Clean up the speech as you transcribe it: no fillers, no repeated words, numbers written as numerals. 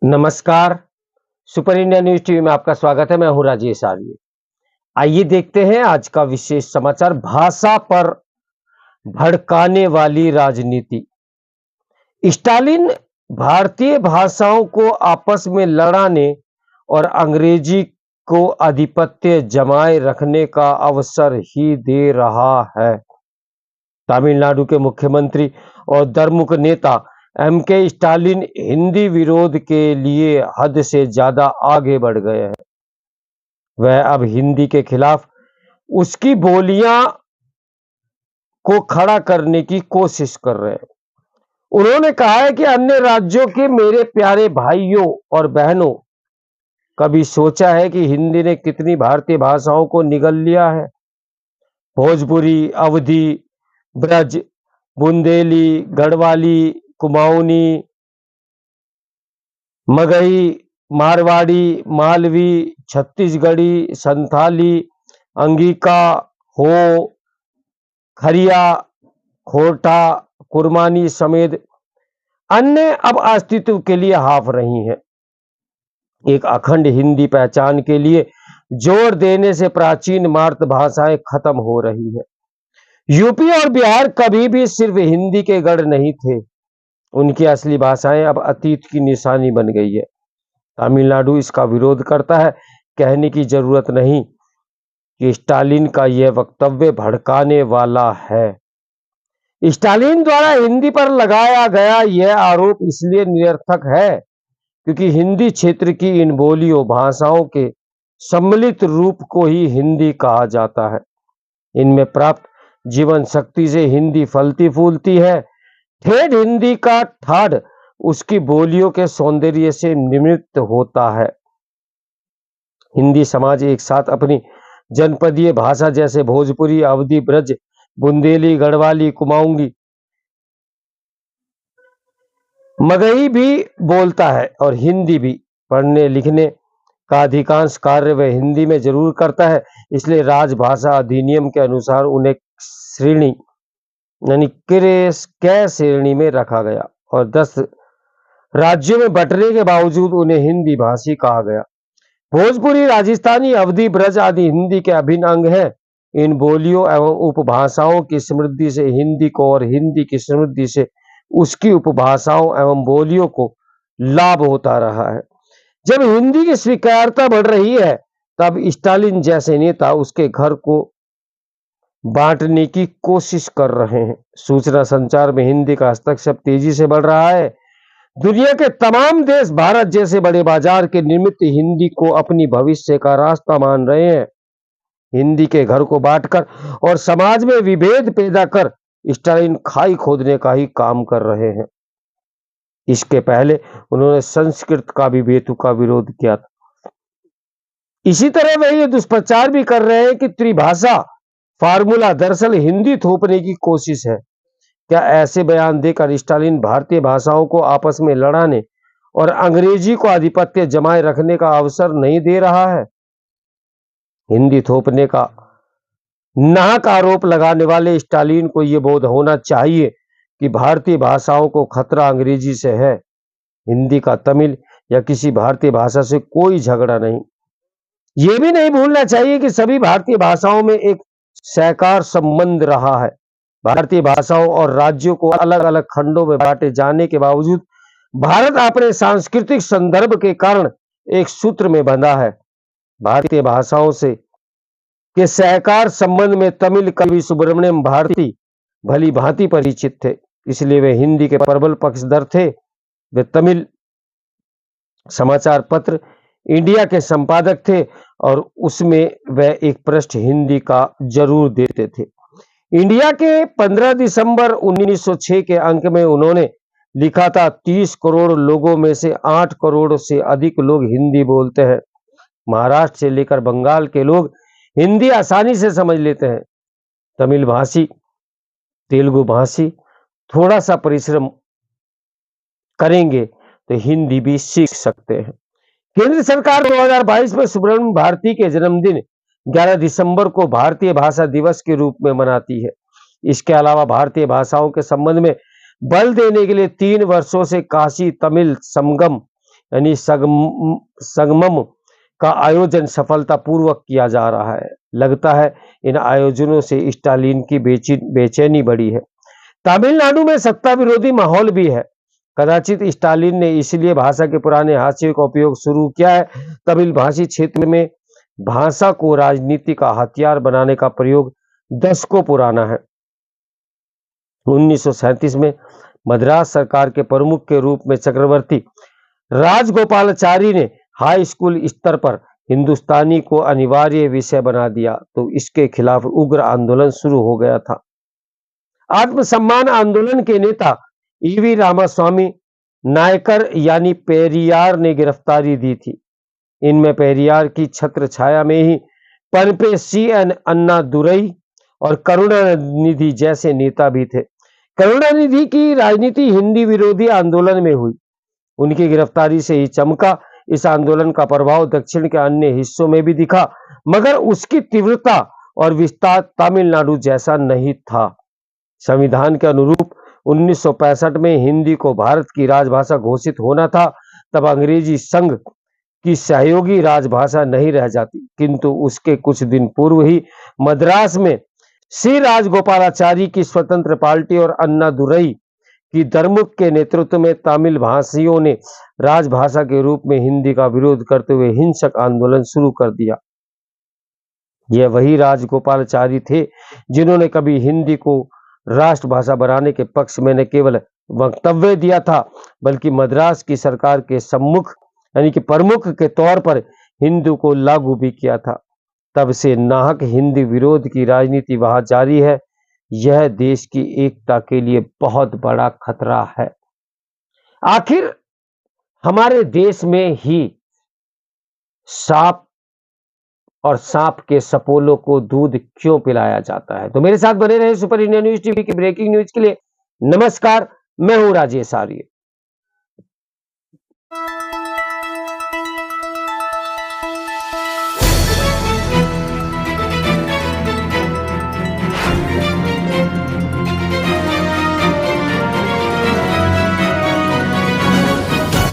नमस्कार। Super India news TV में आपका स्वागत है। मैं हूं राजेश आर्य। आइए देखते हैं आज का विशेष समाचार। भाषा पर भड़काने वाली राजनीति। स्टालिन भारतीय भाषाओं को आपस में लड़ाने और अंग्रेजी को आधिपत्य जमाए रखने का अवसर ही दे रहा है। तमिलनाडु के मुख्यमंत्री और द्रमुक नेता एम.के. स्टालिन हिंदी विरोध के लिए हद से ज्यादा आगे बढ़ गए हैं। वह अब हिंदी के खिलाफ उसकी बोलियां को खड़ा करने की कोशिश कर रहे हैं। उन्होंने कहा है कि अन्य राज्यों के मेरे प्यारे भाइयों और बहनों, कभी सोचा है कि हिंदी ने कितनी भारतीय भाषाओं को निगल लिया है? भोजपुरी, अवधी, ब्रज, बुंदेली, गढ़वाली, कुमाऊनी, मगही, मारवाड़ी, मालवी, छत्तीसगढ़ी, संथाली, अंगिका, हो, खरिया, खोरठा, कुरमानी समेत अन्य अब अस्तित्व के लिए हाफ रही हैं। एक अखंड हिंदी पहचान के लिए जोर देने से प्राचीन मातृभाषाएं खत्म हो रही है। यूपी और बिहार कभी भी सिर्फ हिंदी के गढ़ नहीं थे। उनकी असली भाषाएं अब अतीत की निशानी बन गई है। तमिलनाडु इसका विरोध करता है। कहने की जरूरत नहीं कि स्टालिन का यह वक्तव्य भड़काने वाला है। स्टालिन द्वारा हिंदी पर लगाया गया यह आरोप इसलिए निरर्थक है क्योंकि हिंदी क्षेत्र की इन बोलियों भाषाओं के सम्मिलित रूप को ही हिंदी कहा जाता है। इनमें प्राप्त जीवन शक्ति से हिंदी फलती फूलती है। ठेठ हिंदी का ठाड़ उसकी बोलियों के सौंदर्य से निमित्त होता है। हिंदी समाज एक साथ अपनी जनपदीय भाषा जैसे भोजपुरी, अवधी, ब्रज, बुंदेली, गढ़वाली, कुमाऊंगी, मगही भी बोलता है और हिंदी भी। पढ़ने लिखने का अधिकांश कार्य वह हिंदी में जरूर करता है। इसलिए राजभाषा अधिनियम के अनुसार उन्हें श्रेणी यानी कै श्रेणी में रखा गया और 10 राज्यों में बंटने के बावजूद उन्हें हिंदी भाषी कहा गया। भोजपुरी, राजस्थानी, अवधी, ब्रज आदि हिंदी के अभिन्न अंग हैं। इन बोलियों एवं उपभाषाओं की समृद्धि से हिंदी को और हिंदी की समृद्धि से उसकी उपभाषाओं एवं बोलियों को लाभ होता रहा है। जब हिंदी की स्वीकार्यता बढ़ रही है तब स्टालिन जैसे नेता उसके घर को बांटने की कोशिश कर रहे हैं। सूचना संचार में हिंदी का हस्तक्षेप तेजी से बढ़ रहा है। दुनिया के तमाम देश भारत जैसे बड़े बाजार के निमित्त हिंदी को अपनी भविष्य का रास्ता मान रहे हैं। हिंदी के घर को बांटकर और समाज में विभेद पैदा कर स्टालिन खाई खोदने का ही काम कर रहे हैं। इसके पहले उन्होंने संस्कृत का भी बेतुका विरोध किया था। इसी तरह वे ये दुष्प्रचार भी कर रहे हैं कि त्रिभाषा फार्मूला दरअसल हिंदी थोपने की कोशिश है। क्या ऐसे बयान देकर स्टालिन भारतीय भाषाओं को आपस में लड़ाने और अंग्रेजी को आधिपत्य जमाए रखने का अवसर नहीं दे रहा है? हिंदी थोपने का नाहक आरोप लगाने वाले स्टालिन को यह बोध होना चाहिए कि भारतीय भाषाओं को खतरा अंग्रेजी से है। हिंदी का तमिल या किसी भारतीय भाषा से कोई झगड़ा नहीं। यह भी नहीं भूलना चाहिए कि सभी भारतीय भाषाओं में एक सहकार संबंध रहा है। भारतीय भाषाओं और राज्यों को अलग अलग खंडों में बांटे जाने के बावजूद भारत अपने सांस्कृतिक संदर्भ के कारण एक सूत्र में बंधा है। भारतीय भाषाओं से के सहकार संबंध में तमिल कवि सुब्रमण्यम भारती भली भांति परिचित थे। इसलिए वे हिंदी के प्रबल पक्षधर थे। वे तमिल समाचार पत्र इंडिया के संपादक थे और उसमें वह एक पृष्ठ हिंदी का जरूर देते थे। इंडिया के 15 दिसंबर 1906 के अंक में उन्होंने लिखा था, 30 करोड़ लोगों में से 8 करोड़ से अधिक लोग हिंदी बोलते हैं। महाराष्ट्र से लेकर बंगाल के लोग हिंदी आसानी से समझ लेते हैं। तमिल भाषी, तेलुगु भाषी थोड़ा सा परिश्रम करेंगे तो हिंदी भी सीख सकते हैं। केंद्र सरकार 2022 में सुब्रमण्यम भारती के जन्मदिन 11 दिसंबर को भारतीय भाषा दिवस के रूप में मनाती है। इसके अलावा भारतीय भाषाओं के संबंध में बल देने के लिए 3 वर्षों से काशी तमिल संगम यानी संगमम का आयोजन सफलतापूर्वक किया जा रहा है। लगता है इन आयोजनों से स्टालिन की बेचैनी बढ़ी है। तमिलनाडु में सत्ता विरोधी माहौल भी है। कदाचित स्टालिन ने इसलिए भाषा के पुराने हाशिए का उपयोग शुरू किया है। तमिल भाषी क्षेत्र में भाषा को राजनीति का हथियार बनाने का प्रयोग दशकों पुराना है। 1937 में मद्रास सरकार के प्रमुख के रूप में चक्रवर्ती राजगोपालाचारी ने हाई स्कूल स्तर पर हिंदुस्तानी को अनिवार्य विषय बना दिया तो इसके खिलाफ उग्र आंदोलन शुरू हो गया था। आत्मसम्मान आंदोलन के नेता ईवी रामास्वामी नायकर यानी पेरियार ने गिरफ्तारी दी थी। इनमें पेरियार की छत्र छाया में ही पनपे सी.एन. अन्नादुरई और करुणानिधि जैसे नेता भी थे। करुणानिधि की राजनीति हिंदी विरोधी आंदोलन में हुई। उनकी गिरफ्तारी से ही चमका। इस आंदोलन का प्रभाव दक्षिण के अन्य हिस्सों में भी दिखा, मगर उसकी तीव्रता और विस्तार तमिलनाडु जैसा नहीं था। संविधान के अनुरूप 1965 में हिंदी को भारत की राजभाषा घोषित होना था। तब अंग्रेजी संघ की सहयोगी राजभाषा नहीं रह जाती, किंतु उसके कुछ दिन पूर्व ही मद्रास में श्री राजगोपालाचारी की स्वतंत्र पार्टी और अन्नादुरई की दरमुख के नेतृत्व में तमिल भाषियों ने राजभाषा के रूप में हिंदी का विरोध करते हुए हिंसक आंदोलन शुरू कर दिया। यह वही राजगोपालाचारी थे जिन्होंने कभी हिंदी को राष्ट्रभाषा बनाने के पक्ष में न केवल वक्तव्य दिया था, बल्कि मद्रास की सरकार के सम्मुख यानी कि प्रमुख के तौर पर हिंदी को लागू भी किया था। तब से नाहक हिंदी विरोध की राजनीति वहां जारी है। यह देश की एकता के लिए बहुत बड़ा खतरा है। आखिर हमारे देश में ही सांप और सांप के सपोलों को दूध क्यों पिलाया जाता है? तो मेरे साथ बने रहे सुपर इंडिया न्यूज टीवी की ब्रेकिंग न्यूज के लिए। नमस्कार, मैं हूं राजेश आर्य।